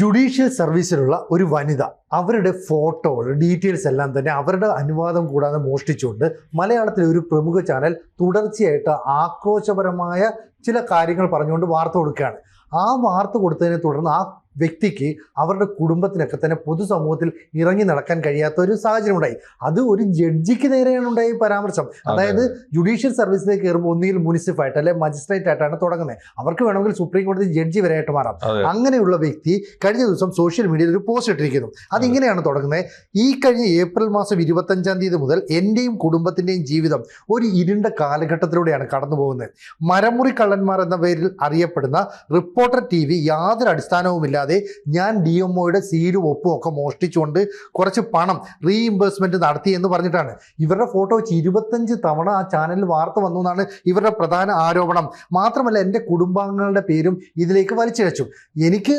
Judicial സർവീസിലുള്ള ഒരു വനിത അവരുടെ ഫോട്ടോകൾ ഡീറ്റെയിൽസ് എല്ലാം തന്നെ അവരുടെ അനുവാദം കൂടാതെ മോഷ്ടിച്ചുകൊണ്ട് മലയാളത്തിലെ ഒരു പ്രമുഖ ചാനൽ തുടർച്ചയായിട്ട് ആക്രോശപരമായ ചില കാര്യങ്ങൾ പറഞ്ഞുകൊണ്ട് വാർത്ത കൊടുക്കുകയാണ്. ആ വാർത്ത കൊടുത്തതിനെ തുടർന്ന് ആ വ്യക്തിക്ക് അവരുടെ കുടുംബത്തിനൊക്കെ തന്നെ പൊതുസമൂഹത്തിൽ ഇറങ്ങി നടക്കാൻ കഴിയാത്ത ഒരു സാഹചര്യം ഉണ്ടായി. അത് ഒരു ജഡ്ജിക്ക് നേരെയാണ് ഉണ്ടായ പരാമർശം. അതായത് ജുഡീഷ്യൽ സർവീസിലേക്ക് കയറുമ്പോൾ ഒന്നുകിൽ മുനിസിപ്പായിട്ട് അല്ലെങ്കിൽ മജിസ്ട്രേറ്റ് ആയിട്ടാണ് തുടങ്ങുന്നത്. അവർക്ക് വേണമെങ്കിൽ സുപ്രീം കോടതി ജഡ്ജി വരെ ആയിട്ട് മാറാം. അങ്ങനെയുള്ള വ്യക്തി കഴിഞ്ഞ ദിവസം സോഷ്യൽ മീഡിയയിൽ ഒരു പോസ്റ്റ് ഇട്ടിരിക്കുന്നു. അതിങ്ങനെയാണ് തുടങ്ങുന്നത്: ഈ കഴിഞ്ഞ ഏപ്രിൽ മാസം 25-ാം തീയതി മുതൽ എൻ്റെയും കുടുംബത്തിൻ്റെയും ജീവിതം ഒരു ഇരുണ്ട കാലഘട്ടത്തിലൂടെയാണ് കടന്നു പോകുന്നത്. മരമുറി കള്ളന്മാർ എന്ന പേരിൽ അറിയപ്പെടുന്ന റിപ്പോർട്ടർ TV യാതൊരു അടിസ്ഥാനവുമില്ല ഞാൻ DMOയുടെ സീലും ഒപ്പും ഒക്കെ മോഷ്ടിച്ചുകൊണ്ട് കുറച്ച് പണം റീഇംബേഴ്സ്മെന്റ് നടത്തി എന്ന് പറഞ്ഞിട്ടാണ്. ഇവരുടെ ഫോട്ടോ വെച്ച് 25 തവണ ആ ചാനലിൽ വാർത്ത വന്നു എന്നാണ് ഇവരുടെ പ്രധാന ആരോപണം. മാത്രമല്ല എൻ്റെ കുടുംബാംഗങ്ങളുടെ പേരും ഇതിലേക്ക് വലിച്ചിഴച്ചു. എനിക്ക്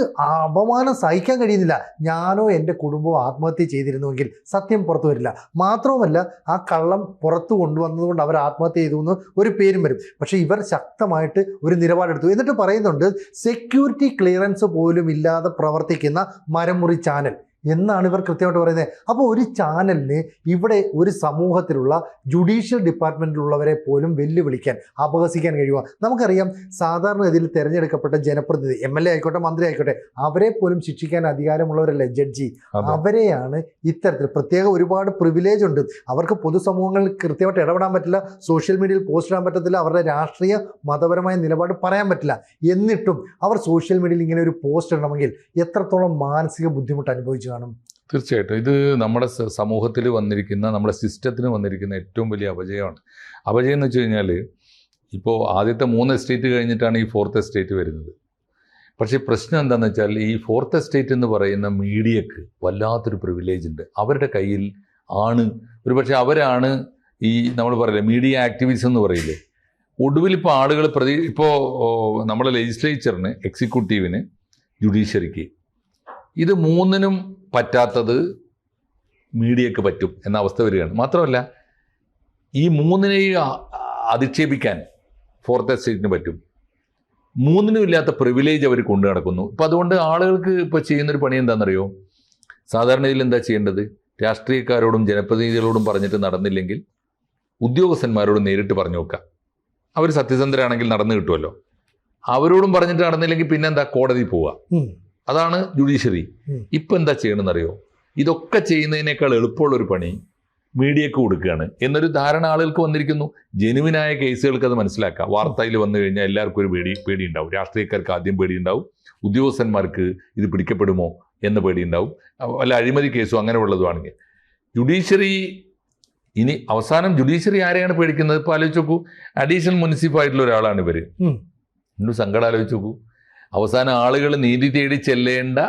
അപമാനം സഹിക്കാൻ കഴിയുന്നില്ല. ഞാനോ എൻ്റെ കുടുംബവും ആത്മഹത്യ ചെയ്തിരുന്നുവെങ്കിൽ സത്യം പുറത്തു വരില്ല. മാത്രവുമല്ല ആ കള്ളം പുറത്തു കൊണ്ടുവന്നതുകൊണ്ട് അവർ ആത്മഹത്യ ചെയ്തു എന്ന് ഒരു പേരും വരും. പക്ഷേ ഇവർ ശക്തമായിട്ട് ഒരു നിലപാടെടുത്തു. എന്നിട്ട് പറയുന്നുണ്ട് സെക്യൂരിറ്റി ക്ലിയറൻസ് പോലും ഇല്ലാതെ പ്രവർത്തിക്കുന്ന മരമുറി ചാനൽ എന്നാണ് ഇവർ കൃത്യമായിട്ട് പറയുന്നത്. അപ്പോൾ ഒരു ചാനലിന് ഇവിടെ ഒരു സമൂഹത്തിലുള്ള ജുഡീഷ്യൽ ഡിപ്പാർട്ട്മെൻറ്റിലുള്ളവരെ പോലും വെല്ലുവിളിക്കാൻ അപഹസിക്കാൻ കഴിയുക? നമുക്കറിയാം, സാധാരണഗതിയിൽ തിരഞ്ഞെടുക്കപ്പെട്ട ജനപ്രതിനിധി MLA ആയിക്കോട്ടെ മന്ത്രി ആയിക്കോട്ടെ അവരെ പോലും ശിക്ഷിക്കാൻ അധികാരമുള്ളവരല്ലേ ജഡ്ജി. അവരെയാണ് ഇത്തരത്തിൽ പ്രത്യേക ഒരുപാട് പ്രിവിലേജ് ഉണ്ട്. അവർക്ക് പൊതുസമൂഹങ്ങളിൽ കൃത്യമായിട്ട് ഇടപെടാൻ പറ്റില്ല, സോഷ്യൽ മീഡിയയിൽ പോസ്റ്റ് ഇടാൻ പറ്റത്തില്ല, അവരുടെ രാഷ്ട്രീയ മതപരമായ നിലപാട് പറയാൻ പറ്റില്ല. എന്നിട്ടും അവർ സോഷ്യൽ മീഡിയയിൽ ഇങ്ങനെ ഒരു പോസ്റ്റ് ഇടണമെങ്കിൽ എത്രത്തോളം മാനസിക ബുദ്ധിമുട്ട് അനുഭവിച്ചു? തീർച്ചയായിട്ടും ഇത് നമ്മുടെ സമൂഹത്തിൽ വന്നിരിക്കുന്ന, നമ്മുടെ സിസ്റ്റത്തിന് വന്നിരിക്കുന്ന ഏറ്റവും വലിയ അപജയമാണ്. അപജയം എന്ന് വെച്ച് കഴിഞ്ഞാൽ, ഇപ്പോൾ ആദ്യത്തെ 3 എസ്റ്റേറ്റ് കഴിഞ്ഞിട്ടാണ് ഈ 4th എസ്റ്റേറ്റ് വരുന്നത്. പക്ഷേ പ്രശ്നം എന്താണെന്ന് വെച്ചാൽ, ഈ 4th എസ്റ്റേറ്റ് എന്ന് പറയുന്ന മീഡിയക്ക് വല്ലാത്തൊരു പ്രിവിലേജ് ഉണ്ട്. അവരുടെ കയ്യിൽ ആണ് ഒരുപക്ഷെ അവരാണ് ഈ നമ്മൾ പറയില്ലേ മീഡിയ ആക്ടിവിസ്റ്റ് എന്ന് പറയില്ലേ. ഒടുവിൽ ഇപ്പോൾ ആളുകൾ ഇപ്പോൾ നമ്മുടെ ലെജിസ്ലേച്ചറിന്, എക്സിക്യൂട്ടീവിന്, ജുഡീഷ്യറിക്ക് ഇത് മൂന്നിനും പറ്റാത്തത് മീഡിയക്ക് പറ്റും എന്ന അവസ്ഥ വരികയാണ്. മാത്രമല്ല ഈ മൂന്നിനെയും അധിക്ഷേപിക്കാൻ 4th എസ്റ്റേറ്റിന് പറ്റും. മൂന്നിനും ഇല്ലാത്ത പ്രിവിലേജ് അവർ കൊണ്ടു നടക്കുന്നു. ഇപ്പം അതുകൊണ്ട് ആളുകൾക്ക് ഇപ്പോൾ ചെയ്യുന്നൊരു പണി എന്താണെന്നറിയോ? സാധാരണ ഇതിൽ എന്താ ചെയ്യേണ്ടത്? രാഷ്ട്രീയക്കാരോടും ജനപ്രതിനിധികളോടും പറഞ്ഞിട്ട് നടന്നില്ലെങ്കിൽ ഉദ്യോഗസ്ഥന്മാരോട് നേരിട്ട് പറഞ്ഞു നോക്കുക. അവർ സത്യസന്ധരാണെങ്കിൽ നടന്നു കിട്ടുമല്ലോ. അവരോടും പറഞ്ഞിട്ട് നടന്നില്ലെങ്കിൽ പിന്നെന്താ? കോടതി പോവുക. അതാണ് ജുഡീഷ്യറി. ഇപ്പം എന്താ ചെയ്യണമെന്നറിയോ? ഇതൊക്കെ ചെയ്യുന്നതിനേക്കാൾ എളുപ്പമുള്ളൊരു പണി മീഡിയക്ക് കൊടുക്കുകയാണ് എന്നൊരു ധാരണ ആളുകൾക്ക് വന്നിരിക്കുന്നു. ജെനുവിനായ കേസുകൾക്ക് അത് മനസ്സിലാക്കാം. വാർത്തയിൽ വന്നു കഴിഞ്ഞാൽ എല്ലാവർക്കും ഒരു പേടിയുണ്ടാവും. രാഷ്ട്രീയക്കാർക്ക് ആദ്യം പേടിയുണ്ടാവും, ഉദ്യോഗസ്ഥന്മാർക്ക് ഇത് പിടിക്കപ്പെടുമോ എന്ന പേടിയുണ്ടാവും, വല്ല അഴിമതി കേസോ അങ്ങനെ ഉള്ളതുമാണെങ്കിൽ. ജുഡീഷ്യറി ഇനി അവസാനം ജുഡീഷ്യറി ആരെയാണ് പേടിക്കുന്നത്? ഇപ്പോൾ ആലോചിച്ച് നോക്കൂ, അഡീഷണൽ മുനിസിപ്പായിട്ടുള്ള ഒരാളാണ് ഇവർ. എന്നൊരു സങ്കടം ആലോചിച്ച് നോക്കൂ. അവസാനം ആളുകൾ നീതി തേടി ചെല്ലേണ്ട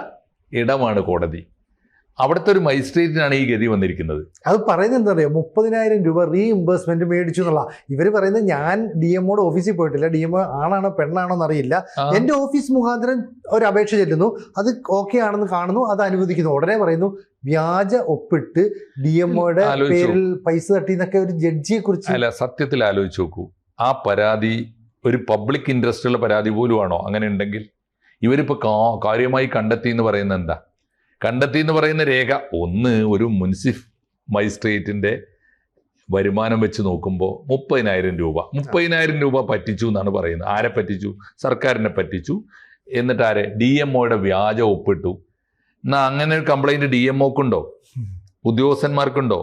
ഇടമാണ് കോടതി. അവിടുത്തെ ഒരു മജിസ്ട്രേറ്റിനാണ് ഈ ഗതി വന്നിരിക്കുന്നത്. അത് പറയുന്നത് എന്താ പറയുക, 30,000 രൂപ റീഇംബേഴ്സ്മെന്റ് മേടിച്ചു എന്നുള്ള. ഇവർ പറയുന്നത് ഞാൻ DMOയുടെ ഓഫീസിൽ പോയിട്ടില്ല, DMO ആണാണോ പെണ്ണാണോ എന്നറിയില്ല, എൻ്റെ ഓഫീസ് മുഖാന്തരം ഒരു അപേക്ഷ ചെല്ലുന്നു, അത് ഓക്കെ ആണെന്ന് കാണുന്നു, അത് അനുവദിക്കുന്നു. ഉടനെ പറയുന്നു വ്യാജ ഒപ്പിട്ട് DMOയുടെ പേരിൽ പൈസ തട്ടി എന്നൊക്കെ. ഒരു ജഡ്ജിയെ കുറിച്ച് അല്ല, സത്യത്തിൽ ആലോചിച്ച് നോക്കൂ. ആ പരാതി ഒരു പബ്ലിക് ഇൻട്രസ്റ്റുള്ള പരാതി പോലും ആണോ? അങ്ങനെ ഉണ്ടെങ്കിൽ ഇവരിപ്പോൾ കാര്യമായി കണ്ടെത്തി എന്ന് പറയുന്നത് എന്താ? കണ്ടെത്തി എന്ന് പറയുന്ന രേഖ ഒന്ന്, ഒരു മജിസ്ട്രേറ്റിൻ്റെ വരുമാനം വെച്ച് നോക്കുമ്പോൾ 30,000 രൂപ പറ്റിച്ചു എന്നാണ് പറയുന്നത്. ആരെ പറ്റിച്ചു? സർക്കാരിനെ പറ്റിച്ചു. എന്നിട്ട് ആരെ? DMOയുടെ വ്യാജ ഒപ്പിട്ടു. എന്നാൽ അങ്ങനെ ഒരു കംപ്ലൈൻറ്റ് DMOക്കുണ്ടോ? ഉദ്യോഗസ്ഥന്മാർക്കുണ്ടോ?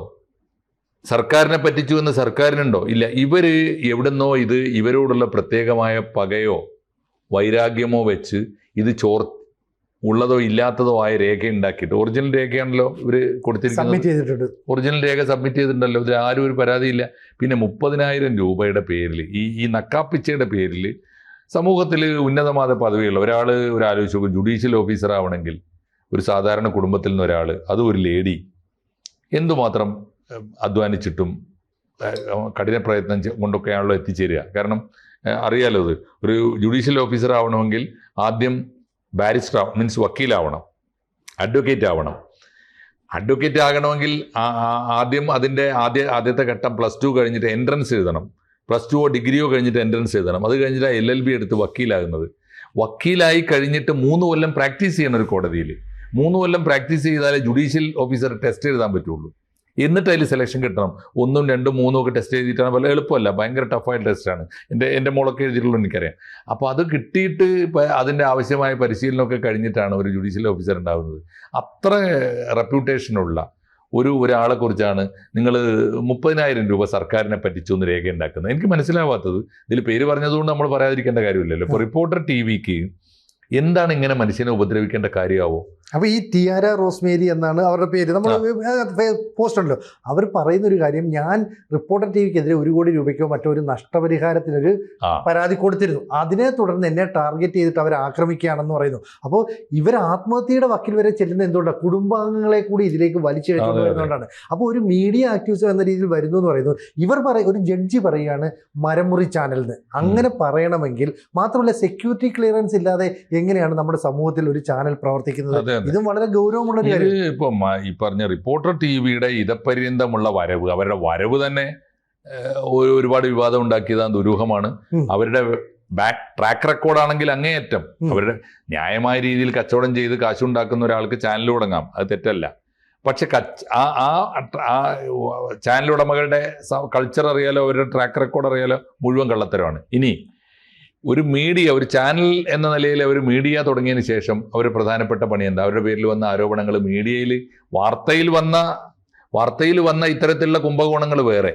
സർക്കാരിനെ പറ്റിച്ചു എന്ന് സർക്കാരിനുണ്ടോ? ഇല്ല. ഇവർ എവിടുന്നോ ഇത് ഇവരോടുള്ള പ്രത്യേകമായ പകയോ വൈരാഗ്യമോ വെച്ച് ഇത് ഉള്ളതോ ഇല്ലാത്തതോ ആയ രേഖ ഉണ്ടാക്കിയിട്ട്, ഒറിജിനൽ രേഖയാണല്ലോ ഇവർ കൊടുത്തിരിക്കുന്നത്, ഒറിജിനൽ രേഖ സബ്മിറ്റ് ചെയ്തിട്ടുണ്ടല്ലോ, ഇതിൽ ആരും ഒരു പരാതിയില്ല. പിന്നെ 30,000 രൂപയുടെ പേരിൽ ഈ നക്കാപ്പിച്ചയുടെ പേരിൽ സമൂഹത്തിൽ ഉന്നതമായ പദവിയുള്ള ഒരാൾ, ആലോചിച്ച് നോക്കും, ജുഡീഷ്യൽ ഓഫീസർ ആവണമെങ്കിൽ ഒരു സാധാരണ കുടുംബത്തിൽ നിന്ന് ഒരാൾ, അതും ഒരു ലേഡി, എന്തുമാത്രം അധ്വാനിച്ചിട്ടും കഠിന പ്രയത്നം കൊണ്ടൊക്കെയാണല്ലോ എത്തിച്ചേരുക. കാരണം അറിയാലോ, അത് ഒരു ജുഡീഷ്യൽ ഓഫീസർ ആവണമെങ്കിൽ ആദ്യം ബാരിസ്റ്റർ മീൻസ് വക്കീലാവണം, അഡ്വക്കേറ്റ് ആവണം. അഡ്വക്കേറ്റ് ആകണമെങ്കിൽ ആദ്യം അതിൻ്റെ ആദ്യത്തെ ഘട്ടം +2 കഴിഞ്ഞിട്ട് എൻട്രൻസ് എഴുതണം. +2 ഡിഗ്രിയോ കഴിഞ്ഞിട്ട് എൻട്രൻസ് എഴുതണം. അത് കഴിഞ്ഞിട്ട് LLB എടുത്ത് വക്കീലാകുന്നത്. വക്കീലായി കഴിഞ്ഞിട്ട് 3 കൊല്ലം പ്രാക്ടീസ് ചെയ്യണം ഒരു കോടതിയിൽ. 3 കൊല്ലം പ്രാക്ടീസ് ചെയ്താലേ ജുഡീഷ്യൽ ഓഫീസർ ടെസ്റ്റ് എഴുതാൻ പറ്റുള്ളൂ. എന്നിട്ട് അതിൽ സെലക്ഷൻ കിട്ടണം. 1, 2, 3 ഒക്കെ ടെസ്റ്റ് എഴുതിയിട്ടാണ്. വളരെ എളുപ്പമല്ല, ഭയങ്കര ടഫായ ടെസ്റ്റാണ്. എൻ്റെ മോളൊക്കെ എഴുതിയിട്ടുള്ളൂ, എനിക്കറിയാം. അപ്പോൾ അത് കിട്ടിയിട്ട് അതിൻ്റെ ആവശ്യമായ പരിശീലനമൊക്കെ കഴിഞ്ഞിട്ടാണ് ഒരു ജുഡീഷ്യൽ ഓഫീസർ ഉണ്ടാകുന്നത്. അത്ര റെപ്യൂട്ടേഷനുള്ള ഒരാളെ കുറിച്ചാണ് നിങ്ങൾ 30,000 രൂപ സർക്കാരിനെ പറ്റിച്ചു എന്ന് രേഖ ഉണ്ടാക്കുന്നത്. എനിക്ക് മനസ്സിലാവാത്തത്, ഇതിൽ പേര് പറഞ്ഞതുകൊണ്ട് നമ്മൾ പറയാതിരിക്കേണ്ട കാര്യമില്ലല്ലോ. ഇപ്പോൾ റിപ്പോർട്ടർ ടിവിക്ക് എന്താണ് ഇങ്ങനെ മനുഷ്യനെ ഉപദ്രവിക്കേണ്ട കാര്യമാവോ? അപ്പോൾ ഈ ടിയാര റോസ്മേരി എന്നാണ് അവരുടെ പേര്. നമ്മൾ പോസ്റ്റ് ഉണ്ടല്ലോ, അവർ പറയുന്നൊരു കാര്യം, ഞാൻ റിപ്പോർട്ടർ ടിവിക്കെതിരെ 1 കോടി രൂപയ്ക്കോ മറ്റോ ഒരു നഷ്ടപരിഹാരത്തിനൊരു പരാതി കൊടുത്തിരുന്നു. അതിനെ തുടർന്ന് എന്നെ ടാർഗറ്റ് ചെയ്തിട്ട് അവർ ആക്രമിക്കുകയാണെന്ന് പറയുന്നു. അപ്പോൾ ഇവർ ആത്മഹത്യയുടെ വക്കിൽ വരെ ചെല്ലുന്ന എന്തുകൊണ്ടാണ്? കുടുംബാംഗങ്ങളെ കൂടി ഇതിലേക്ക് വലിച്ചെടുത്തുകൊണ്ട് വരുന്നതുകൊണ്ടാണ്. അപ്പോൾ ഒരു മീഡിയ ആക്ടിവിസ്റ്റ് എന്ന രീതിയിൽ വരുന്നു എന്ന് പറയുന്നു. ഒരു ജഡ്ജി പറയുകയാണ് മരമുറി ചാനലിന്. അങ്ങനെ പറയണമെങ്കിൽ മാത്രമല്ല, സെക്യൂരിറ്റി ക്ലിയറൻസ് ഇല്ലാതെ എങ്ങനെയാണ് നമ്മുടെ സമൂഹത്തിൽ ഒരു ചാനൽ പ്രവർത്തിക്കുന്നത്? ഇതും വളരെ ഗൗരവമുള്ള കാര്യം. ഇപ്പം ഈ പറഞ്ഞ റിപ്പോർട്ടർ ടിവിയുടെ ഇതപര്യന്തമുള്ള വരവ്, അവരുടെ വരവ് തന്നെ ഒരുപാട് വിവാദം ഉണ്ടാക്കിയത് ദുരൂഹമാണ്. അവരുടെ ട്രാക്ക് റെക്കോർഡാണെങ്കിൽ അങ്ങേയറ്റം. അവരുടെ ന്യായമായ രീതിയിൽ കച്ചവടം ചെയ്ത് കാശുണ്ടാക്കുന്ന ഒരാൾക്ക് ചാനൽ തുടങ്ങാം, അത് തെറ്റല്ല. പക്ഷെ ആ ചാനൽ ഉടമകളുടെ കൾച്ചർ അറിയാലോ, അവരുടെ ട്രാക്ക് റെക്കോർഡ് അറിയാലോ, മുഴുവൻ കള്ളത്തരമാണ്. ഇനി ഒരു മീഡിയ, ഒരു ചാനൽ എന്ന നിലയിൽ അവർ മീഡിയ തുടങ്ങിയതിന് ശേഷം അവർ പ്രധാനപ്പെട്ട പണി എന്താ? അവരുടെ പേരിൽ വന്ന ആരോപണങ്ങൾ, വാർത്തയിൽ വന്ന ഇത്തരത്തിലുള്ള കുംഭകോണങ്ങൾ വേറെ,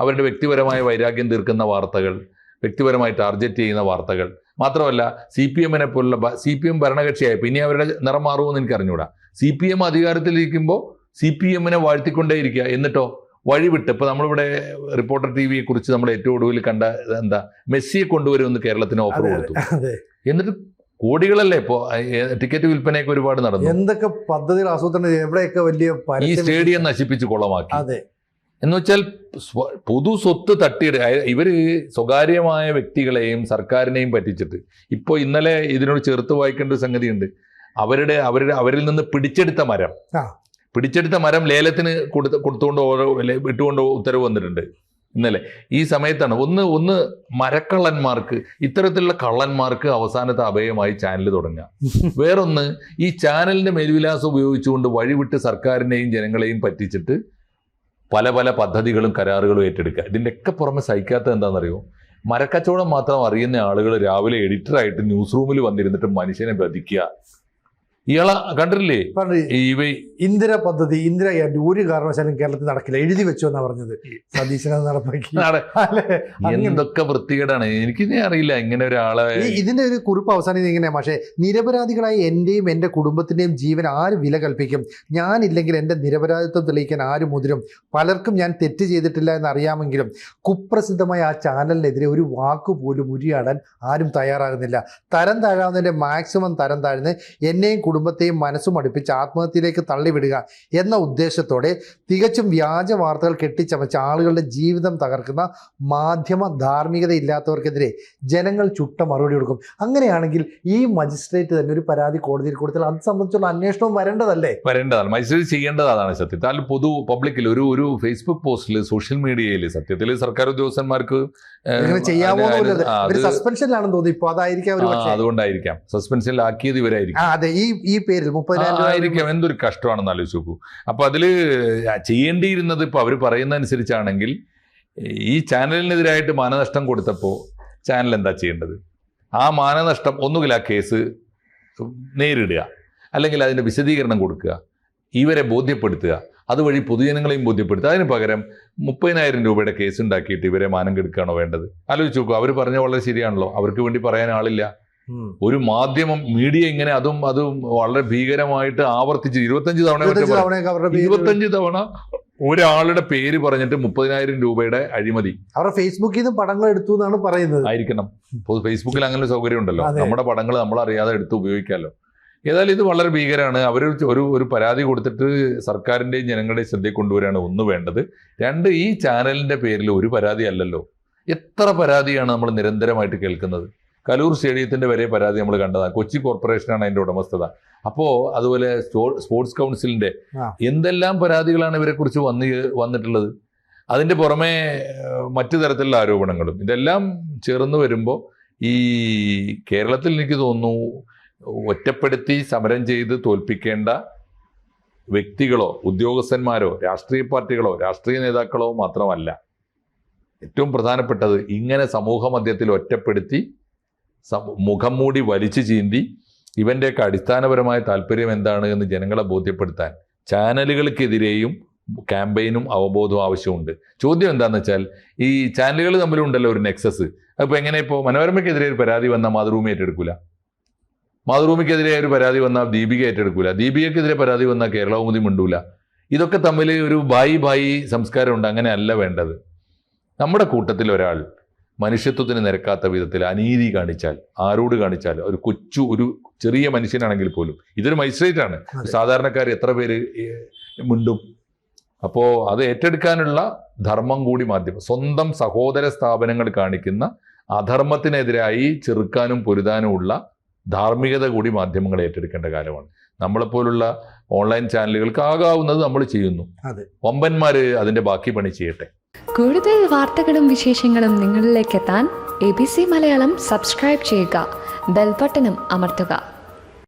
അവരുടെ വ്യക്തിപരമായ വൈരാഗ്യം തീർക്കുന്ന വാർത്തകൾ, വ്യക്തിപരമായി ടാർഗറ്റ് ചെയ്യുന്ന വാർത്തകൾ. മാത്രമല്ല, CPM പോലുള്ള CPM ഭരണകക്ഷിയായപ്പോൾ ഇനി അവരുടെ നിറം മാറുമെന്ന് എനിക്ക് അറിഞ്ഞൂടാ. CPM അധികാരത്തിലിരിക്കുമ്പോൾ CPM വാഴ്ത്തിക്കൊണ്ടേയിരിക്കുക, എന്നിട്ടോ വഴിവിട്ട്. ഇപ്പോൾ നമ്മളിവിടെ റിപ്പോർട്ടർ ടിവിയെ കുറിച്ച് നമ്മൾ ഏറ്റവും ഒടുവിൽ കണ്ട എന്താ, മെസ്സിയെ കൊണ്ടുവരുമെന്ന് കേരളത്തിന് ഓഫർ കൊടുത്തു. എന്നിട്ട് കോടികളല്ലേ ഇപ്പോൾ ടിക്കറ്റ് വിൽപ്പനയൊക്കെ ഒരുപാട് നടന്നു. എന്തൊക്കെ പദ്ധതികൾ ആസൂത്രണം, എവിടെയൊക്കെ വലിയ ഈ സ്റ്റേഡിയം നശിപ്പിച്ച് കുളമാക്കി. എന്ന് വെച്ചാൽ പൊതു സ്വത്ത് തട്ടിയിടുക. ഇവർ സ്വകാര്യമായ വ്യക്തികളെയും സർക്കാരിനെയും പറ്റിച്ചിട്ട്. ഇപ്പോൾ ഇന്നലെ ഇതിനോട് ചേർത്ത് വായിക്കേണ്ട ഒരു സംഗതിയുണ്ട്. അവരിൽ നിന്ന് പിടിച്ചെടുത്ത മരം ലേലത്തിന് ഇട്ടുകൊണ്ട് ഉത്തരവ് വന്നിട്ടുണ്ട് ഇന്നലെ. ഈ സമയത്താണ് ഒന്ന് മരക്കള്ളന്മാർക്ക്, ഇത്തരത്തിലുള്ള കള്ളന്മാർക്ക് അവസാനത്തെ അഭയമായി ചാനൽ തുടങ്ങുക. വേറൊന്ന്, ഈ ചാനലിന്റെ മേൽവിലാസം ഉപയോഗിച്ചുകൊണ്ട് വഴിവിട്ട് സർക്കാരിനെയും ജനങ്ങളെയും പറ്റിച്ചിട്ട് പല പദ്ധതികളും കരാറുകളും ഏറ്റെടുക്കുക. ഇതിൻ്റെയൊക്കെ പുറമെ സഹിക്കാത്തത് എന്താണെന്നറിയോ? മരക്കച്ചവടം മാത്രം അറിയുന്ന ആളുകൾ രാവിലെ എഡിറ്ററായിട്ട് ന്യൂസ് റൂമിൽ വന്നിരുന്നിട്ട് മനുഷ്യനെ വധിക്കുക. ഇയാളെ കണ്ടിട്ടില്ലേ? ഇന്ദിര പദ്ധതി, ഇന്ദിര ഗ്യാരണ്ടി ഒരു കാരണവശാലും കേരളത്തിൽ നടക്കില്ല, എഴുതി വെച്ചോ എന്നാ പറഞ്ഞത്. സതീശനെ നടപ്പാക്കി. എന്തൊക്കെ വൃത്തികേടാണ്. എനിക്കിതേ അറിയില്ല ഇങ്ങനെ ഒരാളെ. ഇതിന്റെ ഒരു കുറിപ്പ് അവസാനിക്കുന്നത് ഇങ്ങനെ, പക്ഷേ നിരപരാധികളായി എന്റെയും എന്റെ കുടുംബത്തിന്റെയും ജീവൻ ആര് വില കൽപ്പിക്കും? ഞാനില്ലെങ്കിൽ എന്റെ നിരപരാധിത്വം തെളിയിക്കാൻ ആര് മുതിരും? പലർക്കും ഞാൻ തെറ്റ് ചെയ്തിട്ടില്ല എന്നറിയാമെങ്കിലും കുപ്രസിദ്ധമായ ആ ചാനലിനെതിരെ ഒരു വാക്കുപോലും ഉരിയാടാൻ ആരും തയ്യാറാകുന്നില്ല. തരം താഴാവുന്നതിന്റെ മാക്സിമം തരം താഴ്ന്ന് എന്നെയും കുടുംബത്തെയും മനസ്സും അടുപ്പിച്ച് ആത്മഹത്യയിലേക്ക് തള്ളിവിടുക എന്ന ഉദ്ദേശത്തോടെ തികച്ചും വ്യാജ വാർത്തകൾ കെട്ടിച്ചമച്ച് ആളുകളുടെ ജീവിതം തകർക്കുന്ന മാധ്യമ ധാർമ്മികത ഇല്ലാത്തവർക്കെതിരെ ജനങ്ങൾ ചുട്ട മറുപടി കൊടുക്കും. അങ്ങനെയാണെങ്കിൽ ഈ മജിസ്ട്രേറ്റ് തന്നെ ഒരു പരാതി കോടതിയിൽ കൊടുത്താൽ അത് സംബന്ധിച്ചുള്ള അന്വേഷണവും വരേണ്ടതാണ്. മജിസ്ട്രേറ്റ് ചെയ്യേണ്ടതാണ് സത്യത്തിൽ. അതിൽ പബ്ലിക്കിൽ ഒരു ഫേസ്ബുക്ക് പോസ്റ്റിൽ, സോഷ്യൽ മീഡിയയിൽ സത്യത്തിൽ സർക്കാർ ഉദ്യോഗസ്ഥന്മാർക്ക് ചെയ്യാമോ? സസ്പെൻഷനിലാണെന്ന് തോന്നുന്നു ഇപ്പോൾ. അതുകൊണ്ടായിരിക്കാം സസ്പെൻഷനിലാക്കിയത് ഇവരായിരിക്കും. അതെ, ഈ പേരിൽ 30,000 ആയിരിക്കാം. എന്തൊരു കഷ്ടമാണെന്ന് ആലോചിച്ച് നോക്കൂ. അപ്പൊ അതില് ചെയ്യേണ്ടിയിരുന്നത്, ഇപ്പൊ അവർ പറയുന്ന അനുസരിച്ചാണെങ്കിൽ ഈ ചാനലിനെതിരായിട്ട് മാനനഷ്ടം കൊടുത്തപ്പോൾ ചാനൽ എന്താ ചെയ്യേണ്ടത്? ആ മാനനഷ്ടം ഒന്നുകിൽ ആ കേസ് നേരിടുക, അല്ലെങ്കിൽ അതിന്റെ വിശദീകരണം കൊടുക്കുക, ഇവരെ ബോധ്യപ്പെടുത്തുക, അതുവഴി പൊതുജനങ്ങളെയും ബോധ്യപ്പെടുത്തുക. അതിന് പകരം 30,000 രൂപയുടെ കേസ് ഉണ്ടാക്കിയിട്ട് ഇവരെ മാനം കെടുക്കുകയാണോ വേണ്ടത്? ആലോചിച്ച് നോക്കൂ. അവർ പറഞ്ഞ വളരെ ശരിയാണല്ലോ. അവർക്ക് വേണ്ടി പറയാൻ ആളില്ല. ഒരു മാധ്യമം, മീഡിയ ഇങ്ങനെ അതും വളരെ ഭീകരമായിട്ട് ആവർത്തിച്ച് 25 തവണ ഒരാളുടെ പേര് പറഞ്ഞിട്ട് 30,000 രൂപയുടെ അഴിമതി. അവരുടെ ഫേസ്ബുക്കിൽ നിന്ന് പടങ്ങൾ എടുത്തു എന്നാണ് പറയുന്നത്. ആയിരിക്കണം. ഫേസ്ബുക്കിൽ അങ്ങനെ സൗകര്യം ഉണ്ടല്ലോ, നമ്മുടെ പടങ്ങൾ നമ്മളറിയാതെ എടുത്ത് ഉപയോഗിക്കാമല്ലോ. ഏതായാലും ഇത് വളരെ ഭീകരമാണ്. അവർ ഒരു പരാതി കൊടുത്തിട്ട് സർക്കാരിൻ്റെയും ജനങ്ങളുടെയും ശ്രദ്ധയിൽ കൊണ്ടുവരാണ് ഒന്ന് വേണ്ടത്. 2, ഈ ചാനലിൻ്റെ പേരിൽ ഒരു പരാതി അല്ലല്ലോ, എത്ര പരാതിയാണ് നമ്മൾ നിരന്തരമായിട്ട് കേൾക്കുന്നത്. കലൂർ സ്റ്റേഡിയത്തിൻ്റെ വരെ പരാതി നമ്മൾ കണ്ടതാണ്. കൊച്ചി കോർപ്പറേഷനാണ് അതിൻ്റെ ഉടമസ്ഥത. അപ്പോൾ അതുപോലെ സ്പോർട്സ് കൗൺസിലിൻ്റെ എന്തെല്ലാം പരാതികളാണ് ഇവരെക്കുറിച്ച് വന്നിട്ടുള്ളത്. അതിൻ്റെ പുറമെ മറ്റു തരത്തിലുള്ള ആരോപണങ്ങളും ഇതെല്ലാം ചേർന്ന് വരുമ്പോൾ ഈ കേരളത്തിൽ എനിക്ക് തോന്നുന്നു ഒറ്റപ്പെടുത്തി സമരം ചെയ്ത് തോൽപ്പിക്കേണ്ട വ്യക്തികളോ ഉദ്യോഗസ്ഥന്മാരോ രാഷ്ട്രീയ പാർട്ടികളോ രാഷ്ട്രീയ നേതാക്കളോ മാത്രമല്ല. ഏറ്റവും പ്രധാനപ്പെട്ടത് ഇങ്ങനെ സമൂഹ മധ്യത്തിൽ ഒറ്റപ്പെടുത്തി മുഖം മൂടി വലിച്ചു ചീന്തി ഇവൻ്റെയൊക്കെ അടിസ്ഥാനപരമായ താല്പര്യം എന്താണ് എന്ന് ജനങ്ങളെ ബോധ്യപ്പെടുത്താൻ ചാനലുകൾക്കെതിരെയും ക്യാമ്പയിനും അവബോധവും ആവശ്യമുണ്ട്. ചോദ്യം എന്താണെന്ന് വെച്ചാൽ ഈ ചാനലുകൾ തമ്മിലുണ്ടല്ലോ ഒരു നെക്സസ്. അപ്പോൾ എങ്ങനെ ഇപ്പോൾ മനോരമയ്ക്കെതിരെ ഒരു പരാതി വന്നാൽ മാതൃഭൂമി ഏറ്റെടുക്കില്ല, മാതൃഭൂമിക്കെതിരെ ഒരു പരാതി വന്നാൽ ദീപിക ഏറ്റെടുക്കില്ല, ദീപികയ്ക്കെതിരെ പരാതി വന്നാൽ കേരളകൗമുദി മിണ്ടൂല. ഇതൊക്കെ തമ്മിൽ ഒരു ബായി സംസ്കാരമുണ്ട്. അങ്ങനെ അല്ല വേണ്ടത്. നമ്മുടെ കൂട്ടത്തിൽ ഒരാൾ മനുഷ്യത്വത്തിന് നിരക്കാത്ത വിധത്തിൽ അനീതി കാണിച്ചാൽ, ആരോട് കാണിച്ചാൽ, ഒരു ചെറിയ മനുഷ്യനാണെങ്കിൽ പോലും, ഇതൊരു മജിസ്ട്രേറ്റ് ആണ്, സാധാരണക്കാർ എത്ര പേര് മിണ്ടും? അപ്പോൾ അത് ഏറ്റെടുക്കാനുള്ള ധർമ്മം കൂടി മാധ്യമം, സ്വന്തം സഹോദര സ്ഥാപനങ്ങൾ കാണിക്കുന്ന അധർമ്മത്തിനെതിരായി ചെറുക്കാനും പൊരുതാനുമുള്ള ധാർമ്മികത കൂടി മാധ്യമങ്ങൾ ഏറ്റെടുക്കേണ്ട കാലമാണ്. നമ്മളെപ്പോലുള്ള ഓൺലൈൻ ചാനലുകൾക്ക് ആകാവുന്നത് നമ്മൾ ചെയ്യുന്നു. വമ്പന്മാർ അതിൻ്റെ ബാക്കി പണി ചെയ്യട്ടെ. കൂടുതൽ വാർത്തകളും വിശേഷങ്ങളും നിങ്ങളിലേക്ക് എത്താൻ ABC മലയാളം സബ്സ്ക്രൈബ് ചെയ്യുക, ബെൽബട്ടനും അമർത്തുക.